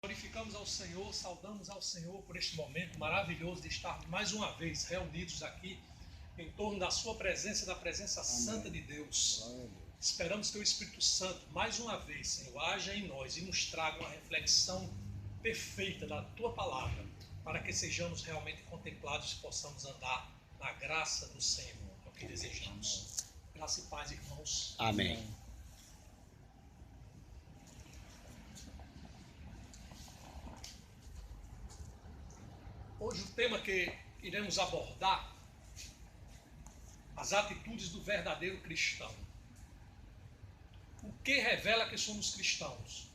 Glorificamos ao Senhor, saudamos ao Senhor por este momento maravilhoso de estar mais uma vez reunidos aqui em torno da sua presença, da presença santa de Deus. Esperamos que o Espírito Santo, mais uma vez, Senhor, haja em nós e nos traga uma reflexão perfeita da Tua Palavra, para que sejamos realmente contemplados e possamos andar na graça do Senhor, é o que desejamos. Graça e paz, irmãos. Amém. Hoje o tema que iremos abordar, as atitudes do verdadeiro cristão. O que revela que somos cristãos?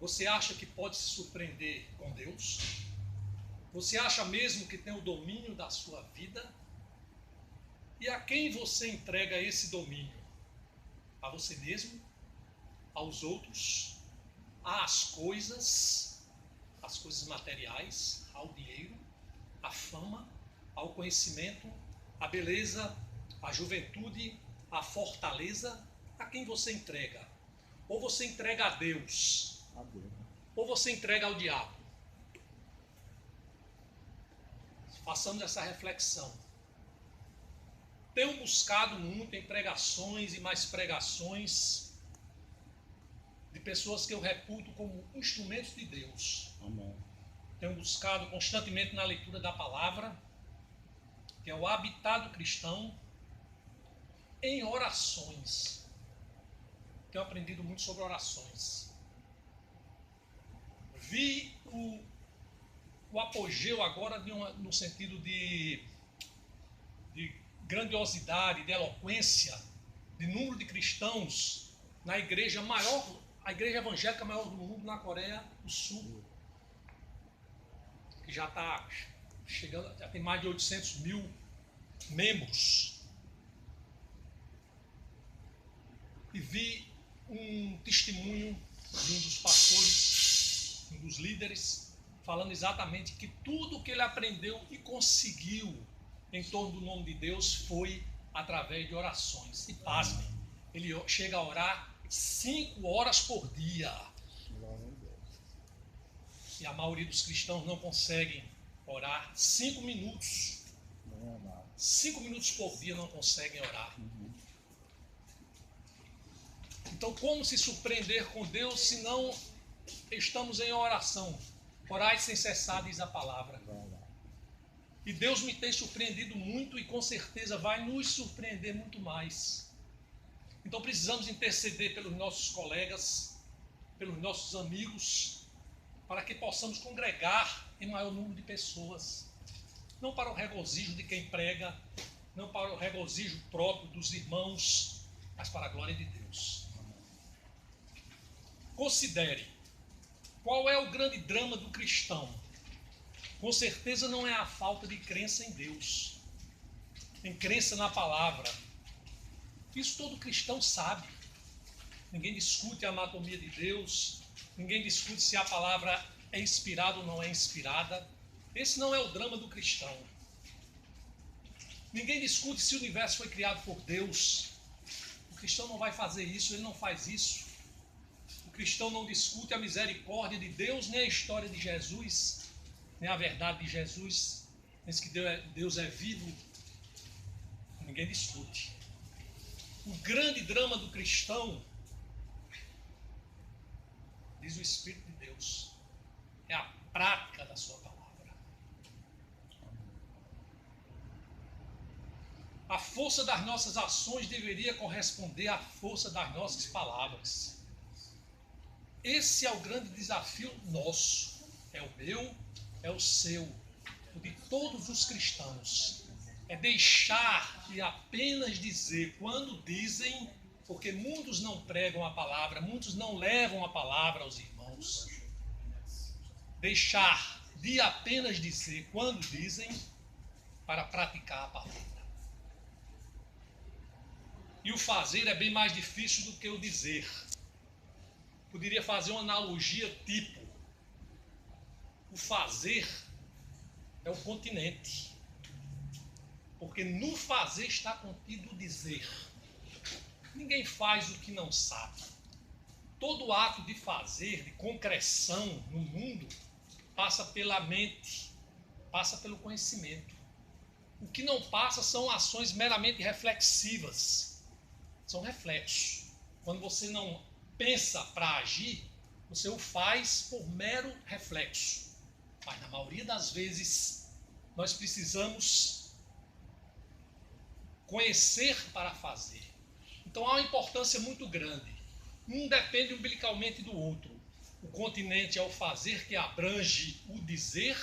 Você acha que pode se surpreender com Deus? Você acha mesmo que tem o domínio da sua vida? E a quem você entrega esse domínio? A você mesmo? Aos outros? Às coisas materiais, ao dinheiro, à fama, ao conhecimento, à beleza, à juventude, à fortaleza? A quem você entrega? Ou você entrega a Deus? Ou você entrega ao diabo? Façamos essa reflexão. Tenho buscado muito em pregações e mais pregações de pessoas que eu reputo como instrumentos de Deus. Amém. Tenho buscado constantemente na leitura da palavra, que é o habitat do cristão, em orações. Tenho aprendido muito sobre orações. Vi o apogeu agora no sentido de grandiosidade, de eloquência, de número de cristãos na igreja maior, a igreja evangélica maior do mundo na Coreia do Sul, que já está chegando, já tem mais de 800 mil membros. E vi um testemunho de um dos pastores, um dos líderes, falando exatamente que tudo que ele aprendeu e conseguiu em torno do nome de Deus foi através de orações. E pasmem, ele chega a orar 5 horas por dia. E a maioria dos cristãos não conseguem orar 5 minutos. 5 minutos por dia não conseguem orar. Então, como se surpreender com Deus se não estamos em oração? Orai sem cessar, diz a palavra. E Deus me tem surpreendido muito e com certeza vai nos surpreender muito mais. Então precisamos interceder pelos nossos colegas, pelos nossos amigos, para que possamos congregar em maior número de pessoas. Não para o regozijo de quem prega, não para o regozijo próprio dos irmãos, mas para a glória de Deus. Considere, qual é o grande drama do cristão? Com certeza não é a falta de crença em Deus, em crença na palavra. Isso todo cristão sabe. Ninguém discute a anatomia de Deus, ninguém discute se a palavra é inspirada ou não é inspirada. Esse não é o drama do cristão. Ninguém discute se o universo foi criado por Deus. O cristão não vai fazer isso, ele não faz isso. O cristão não discute a misericórdia de Deus, nem a história de Jesus, nem a verdade de Jesus, mas que Deus é vivo. Ninguém discute. O grande drama do cristão, diz o Espírito de Deus, é a prática da sua palavra. A força das nossas ações deveria corresponder à força das nossas palavras. Esse é o grande desafio nosso. É o meu, é o seu, o de todos os cristãos. É deixar de apenas dizer quando dizem, porque muitos não pregam a palavra, muitos não levam a palavra aos irmãos. Deixar de apenas dizer quando dizem, para praticar a palavra. E o fazer é bem mais difícil do que o dizer. Poderia fazer uma analogia tipo: o fazer é o continente, porque no fazer está contido o dizer. Ninguém faz o que não sabe. Todo ato de fazer, de concreção no mundo, passa pela mente, passa pelo conhecimento. O que não passa são ações meramente reflexivas. São reflexos. Quando você não pensa para agir, você o faz por mero reflexo. Mas na maioria das vezes, nós precisamos conhecer para fazer. Então há uma importância muito grande. Um depende umbilicalmente do outro. O continente é o fazer que abrange o dizer,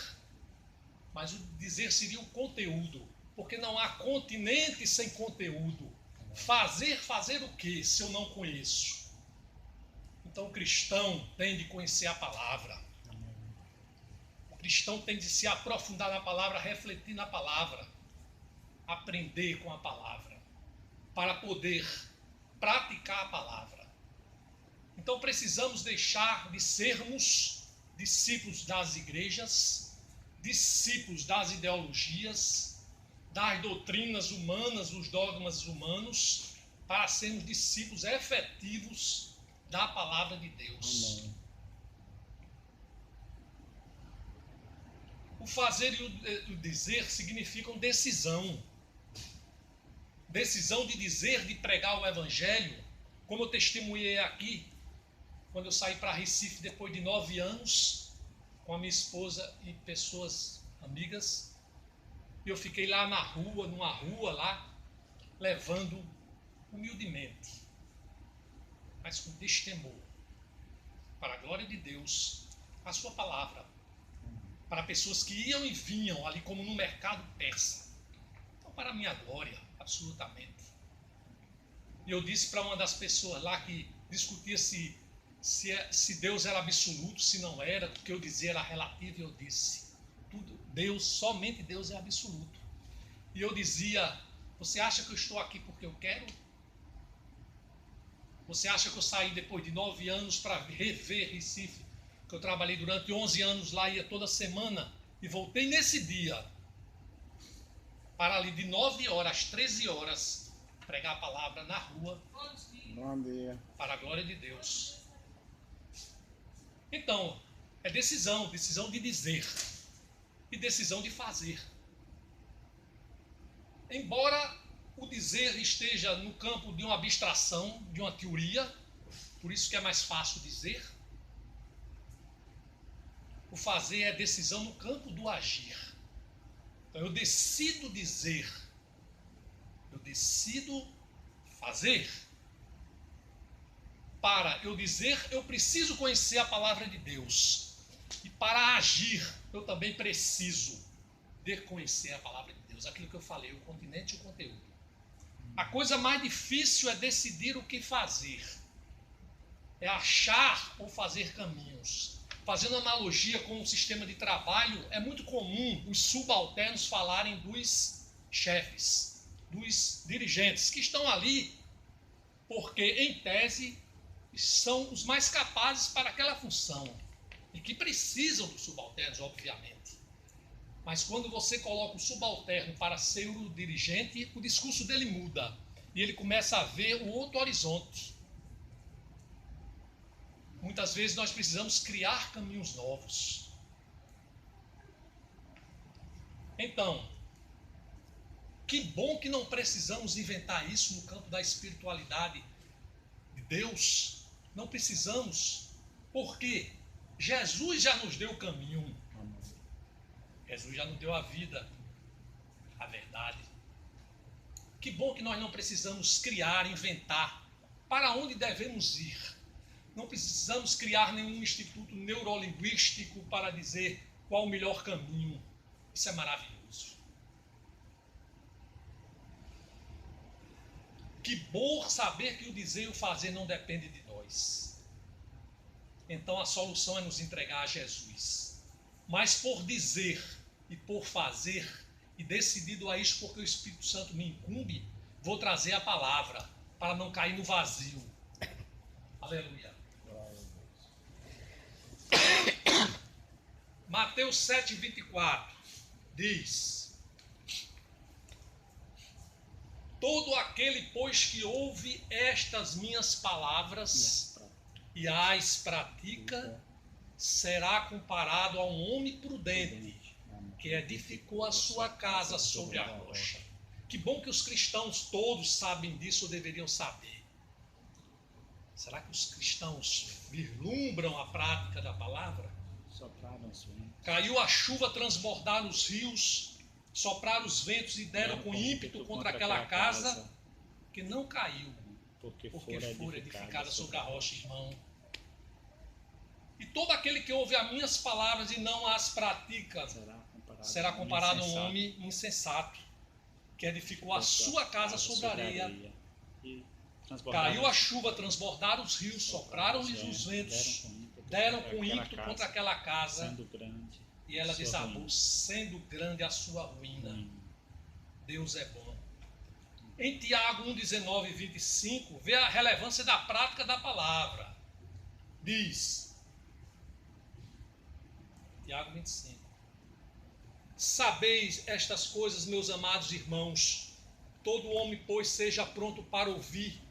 mas o dizer seria o conteúdo, porque não há continente sem conteúdo. Fazer o quê se eu não conheço? Então o cristão tem de conhecer a palavra. O cristão tem de se aprofundar na palavra, refletir na palavra, aprender com a palavra, para poder praticar a palavra. Então precisamos deixar de sermos discípulos das igrejas, discípulos das ideologias, das doutrinas humanas, dos dogmas humanos, para sermos discípulos efetivos da palavra de Deus. Amém. O fazer e o dizer significam decisão. Decisão de dizer, de pregar o evangelho, como eu testemunhei aqui, quando eu saí para Recife depois de 9 anos, com a minha esposa e pessoas amigas. Eu fiquei lá na rua, numa rua lá, levando humildemente, mas com destemor, para a glória de Deus, a sua palavra, para pessoas que iam e vinham ali como no mercado persa. Então, para a minha glória, absolutamente. E eu disse para uma das pessoas lá que discutia se Deus era absoluto, se não era, porque eu dizia era relativo, e eu disse, Deus, somente Deus é absoluto. E eu dizia, você acha que eu estou aqui porque eu quero? Você acha que eu saí depois de 9 anos para rever Recife, que eu trabalhei durante 11 anos lá, ia toda semana, e voltei nesse dia, para ali de 9 horas às 13 horas, pregar a palavra na rua, bom dia, para a glória de Deus. Então, é decisão de dizer e decisão de fazer. Embora o dizer esteja no campo de uma abstração, de uma teoria, por isso que é mais fácil dizer, o fazer é decisão no campo do agir. Então eu decido dizer, eu decido fazer. Para eu dizer, eu preciso conhecer a palavra de Deus. E para agir, eu também preciso de conhecer a palavra de Deus. Aquilo que eu falei, o continente e o conteúdo. A coisa mais difícil é decidir o que fazer. É achar ou fazer caminhos. Fazendo analogia com o sistema de trabalho, é muito comum os subalternos falarem dos chefes, dos dirigentes, que estão ali porque, em tese, são os mais capazes para aquela função e que precisam dos subalternos, obviamente. Mas quando você coloca o subalterno para ser o dirigente, o discurso dele muda e ele começa a ver um outro horizonte. Muitas vezes nós precisamos criar caminhos novos. Então, que bom que não precisamos inventar isso no campo da espiritualidade de Deus. Não precisamos, porque Jesus já nos deu o caminho. Jesus já nos deu a vida, a verdade. Que bom que nós não precisamos criar, inventar para onde devemos ir. Não precisamos criar nenhum instituto neurolinguístico para dizer qual o melhor caminho. Isso é maravilhoso. Que bom saber que o dizer e o fazer não depende de nós. Então a solução é nos entregar a Jesus. Mas por dizer e por fazer, e decidido a isso porque o Espírito Santo me incumbe, vou trazer a palavra para não cair no vazio. Aleluia. Mateus 7,24 diz: todo aquele, pois, que ouve estas minhas palavras e as pratica, será comparado a um homem prudente que edificou a sua casa sobre a rocha. Que bom que os cristãos todos sabem disso ou deveriam saber. Será que os cristãos vislumbram a prática da palavra? Caiu a chuva, transbordaram os rios, sopraram os ventos e deram com ímpeto contra aquela casa que não caiu, porque fora edificada sobre a rocha, irmão. E todo aquele que ouve as minhas palavras e não as pratica será comparado a um homem insensato que edificou a sua casa sobre a areia. Caiu a chuva, transbordaram os rios, sopraram-lhes os ventos, deram com ímpeto contra aquela casa e ela desabou, sendo grande a sua ruína. Deus é bom. Em Tiago 1, 19 e 25, vê a relevância da prática da palavra. Diz, Tiago 25: sabeis estas coisas, meus amados irmãos, todo homem, pois, seja pronto para ouvir,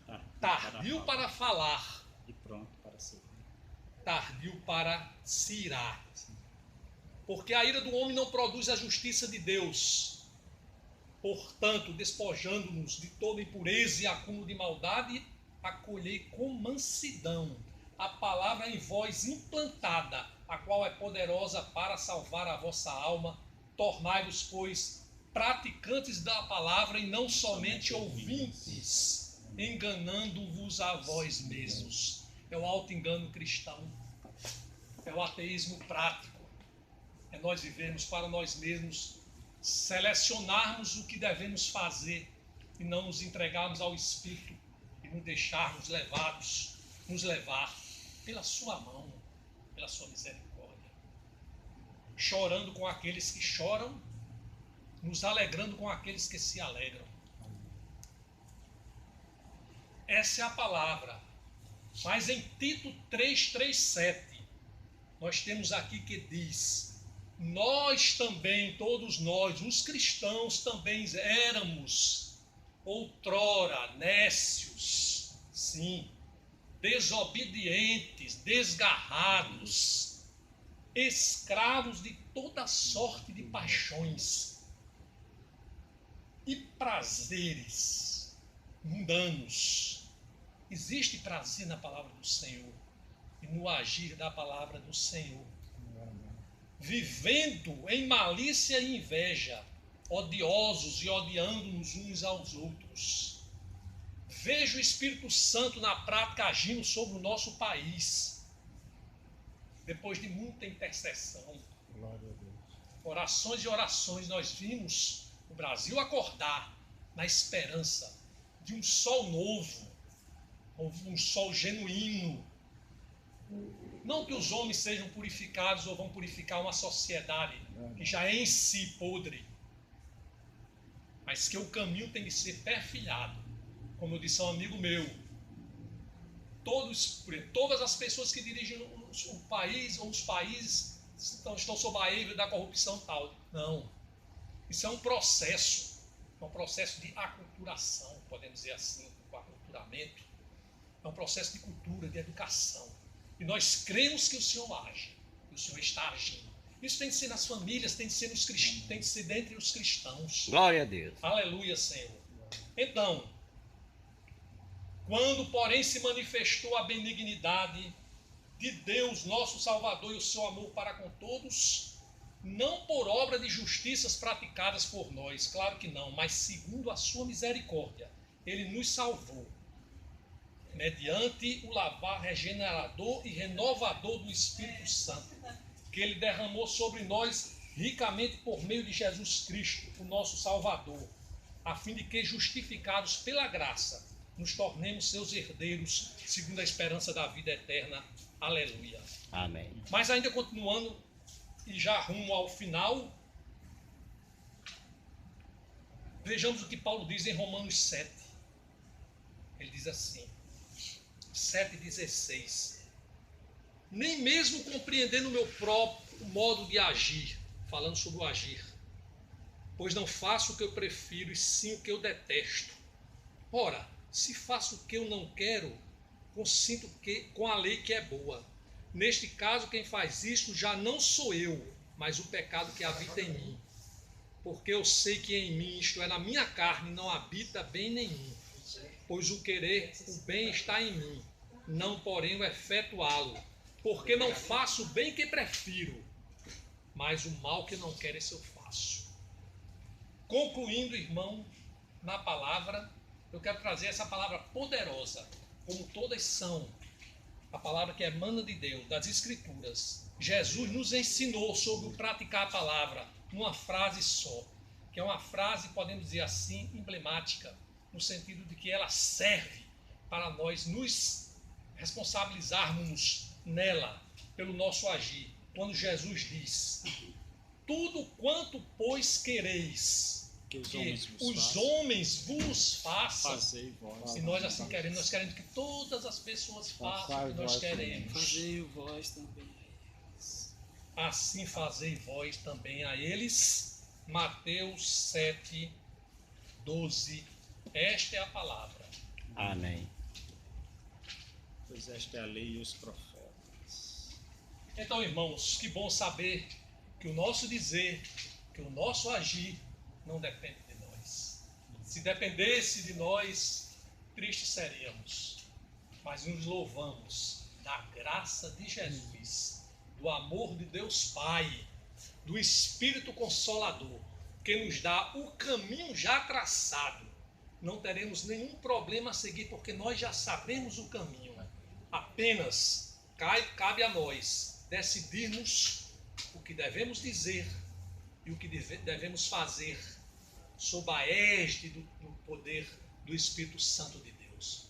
tardio para falar e pronto para se irar. Tardio para se irar. Porque a ira do homem não produz a justiça de Deus. Portanto, despojando-nos de toda impureza e acúmulo de maldade, acolhei com mansidão a palavra em vós implantada, a qual é poderosa para salvar a vossa alma. Tornai-vos, pois, praticantes da palavra e não somente ouvintes, enganando-vos a vós mesmos. É o auto-engano cristão. É o ateísmo prático. É nós vivermos para nós mesmos, selecionarmos o que devemos fazer e não nos entregarmos ao Espírito e nos deixarmos nos levar pela sua mão, pela sua misericórdia. Chorando com aqueles que choram, nos alegrando com aqueles que se alegram. Essa é a palavra. Mas em Tito 3:7, nós temos aqui que diz: nós também, todos nós, os cristãos também éramos outrora nécios, sim, desobedientes, desgarrados, escravos de toda sorte de paixões e prazeres mundanos. Existe prazer na palavra do Senhor e no agir da palavra do Senhor. Vivendo em malícia e inveja, odiosos e odiando-nos uns aos outros. Vejo o Espírito Santo na prática agindo sobre o nosso país. Depois de muita intercessão, orações e orações, nós vimos o Brasil acordar na esperança de um sol novo, um sol genuíno. Não que os homens sejam purificados ou vão purificar uma sociedade que já é em si podre, mas que o caminho tem que ser perfilhado. Como eu disse a um amigo meu, todas as pessoas que dirigem o país ou os países estão sob a égide da corrupção tal. Não. Isso é um processo de aculturação, podemos dizer assim, o aculturamento. É um processo de cultura, de educação. E nós cremos que o Senhor age, que o Senhor está agindo. Isso tem de ser nas famílias, tem de ser nos cristãos, tem de ser dentre os cristãos. Glória a Deus. Aleluia, Senhor. Então, quando, porém, se manifestou a benignidade de Deus, nosso Salvador, e o seu amor para com todos, não por obra de justiças praticadas por nós, claro que não, mas segundo a sua misericórdia, Ele nos salvou, mediante o lavar regenerador e renovador do Espírito Santo, que Ele derramou sobre nós ricamente por meio de Jesus Cristo, o nosso Salvador, a fim de que, justificados pela graça, nos tornemos seus herdeiros, segundo a esperança da vida eterna. Aleluia. Amém. Mas ainda continuando, e já rumo ao final, vejamos o que Paulo diz em Romanos 7. Ele diz assim, 7,16: nem mesmo compreendendo o meu próprio modo de agir, falando sobre o agir, pois não faço o que eu prefiro, e sim o que eu detesto. Ora, se faço o que eu não quero, consinto com a lei que é boa. Neste caso, quem faz isto já não sou eu, mas o pecado que habita em mim. Porque eu sei que em mim, isto é, na minha carne, não habita bem nenhum. Pois o querer, o bem está em mim, não porém o efetuá-lo. Porque não faço o bem que prefiro, mas o mal que não quero, esse eu faço. Concluindo, irmão, na palavra, eu quero trazer essa palavra poderosa, como todas são, a palavra que emana de Deus, das Escrituras. Jesus nos ensinou sobre o praticar a palavra numa frase só, que é uma frase, podemos dizer assim, emblemática, no sentido de que ela serve para nós nos responsabilizarmos nela, pelo nosso agir. Quando Jesus diz: tudo quanto, pois, quereis que os homens vos façam, e nós assim queremos, nós queremos que todas as pessoas façam o que nós queremos. Fazei vós também. Assim fazei vós também a eles. Mateus 7, 12. Esta é a palavra. Amém. Pois esta é a lei e os profetas. Então, irmãos, que bom saber que o nosso dizer, que o nosso agir não depende de nós. Se dependesse de nós, tristes seríamos. Mas nos louvamos da graça de Jesus, do amor de Deus Pai, do Espírito Consolador, que nos dá o caminho já traçado. Não teremos nenhum problema a seguir, porque nós já sabemos o caminho. Apenas cabe a nós decidirmos o que devemos dizer e o que devemos fazer sob a égide do poder do Espírito Santo de Deus.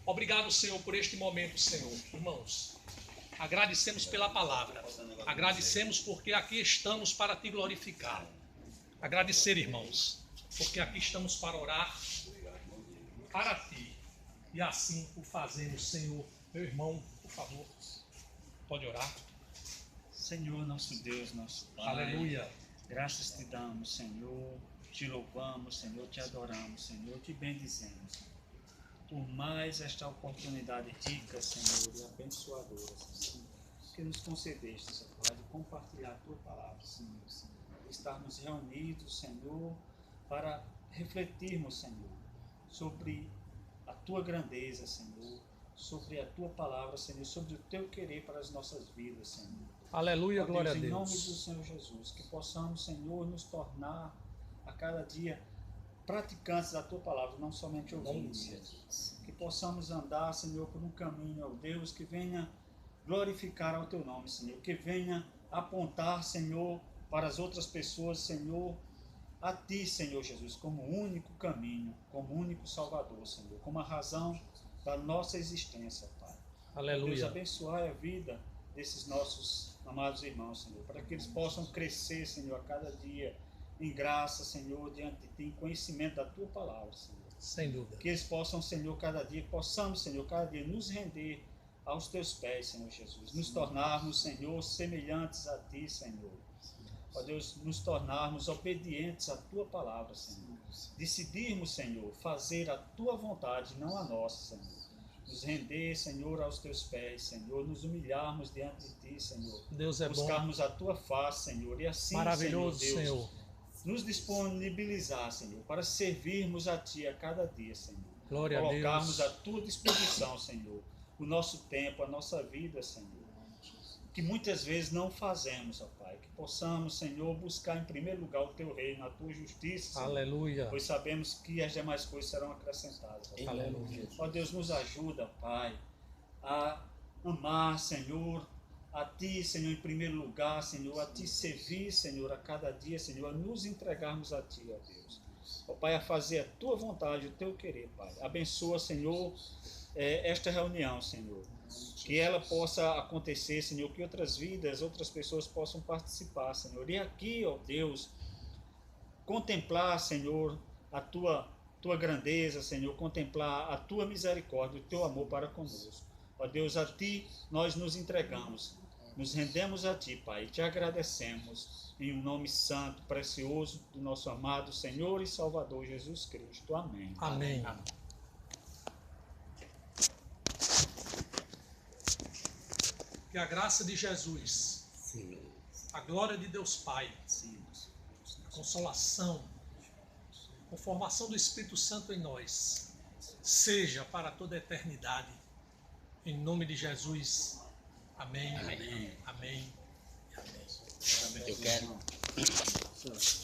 Obrigado, Senhor, por este momento, Senhor. Irmãos, agradecemos pela palavra. Agradecemos porque aqui estamos para te glorificar. Agradecer, irmãos, porque aqui estamos para orar para ti. E assim o fazemos, Senhor. Meu irmão, por favor, pode orar. Senhor, nosso Deus, nosso Pai. Aleluia. Graças te damos, Senhor. Te louvamos, Senhor. Te adoramos, Senhor. Te bendizemos. Por mais esta oportunidade rica, Senhor, e abençoadora, Senhor, que nos concedeste, Pai, de compartilhar a tua palavra, Senhor. Estarmos reunidos, Senhor, para refletirmos, Senhor, sobre a tua grandeza, Senhor, sobre a tua palavra, Senhor, sobre o teu querer para as nossas vidas, Senhor. Aleluia, glória a Deus. Em nome do Senhor Jesus, que possamos, Senhor, nos tornar a cada dia praticantes da tua palavra, não somente ouvintes. Que possamos andar, Senhor, por um caminho, ó Deus, que venha glorificar ao teu nome, Senhor, que venha apontar, Senhor, para as outras pessoas, Senhor, a ti, Senhor Jesus, como único caminho, como único Salvador, Senhor, como a razão da nossa existência, Pai. Aleluia. Deus, abençoai a vida desses nossos amados irmãos, Senhor, para que eles possam crescer, Senhor, a cada dia em graça, Senhor, diante de ti, em conhecimento da tua palavra, Senhor. Sem dúvida. Que eles possam, Senhor, cada dia, possamos, Senhor, cada dia nos render aos teus pés, Senhor Jesus, nos tornarmos, Senhor, semelhantes a ti, Senhor. Ó Deus, nos tornarmos obedientes à tua palavra, Senhor. Decidirmos, Senhor, fazer a tua vontade, não a nossa, Senhor. Nos render, Senhor, aos teus pés, Senhor. Nos humilharmos diante de ti, Senhor. Deus é buscarmos a tua face, Senhor. E assim, maravilhoso, Senhor, nos disponibilizar, Senhor, para servirmos a ti a cada dia, Senhor. Glória a Deus. Colocarmos à tua disposição, Senhor, o nosso tempo, a nossa vida, Senhor. Que muitas vezes não fazemos, ó Pai. Que possamos, Senhor, buscar em primeiro lugar o teu reino, a tua justiça, Senhor. Aleluia. Pois sabemos que as demais coisas serão acrescentadas. Ó Aleluia. Ó Deus, nos ajuda, Pai, a amar, Senhor, a ti, Senhor, em primeiro lugar, Senhor, a ti servir, Senhor, a cada dia, Senhor, a nos entregarmos a ti, ó Deus. Ó Pai, a fazer a tua vontade, o teu querer, Pai. Abençoa, Senhor, esta reunião, Senhor. Que ela possa acontecer, Senhor, que outras vidas, outras pessoas possam participar, Senhor. E aqui, ó Deus, contemplar, Senhor, a tua grandeza, Senhor, contemplar a tua misericórdia, o teu amor para conosco. Ó Deus, a ti nós nos entregamos, nos rendemos a ti, Pai, e te agradecemos em um nome santo, precioso do nosso amado Senhor e Salvador Jesus Cristo. Amém. Amém. Amém. Que a graça de Jesus, Sim. a glória de Deus Pai, a consolação, a conformação do Espírito Santo em nós, seja para toda a eternidade. Em nome de Jesus. Amém. Amém. Amém. Amém. Eu quero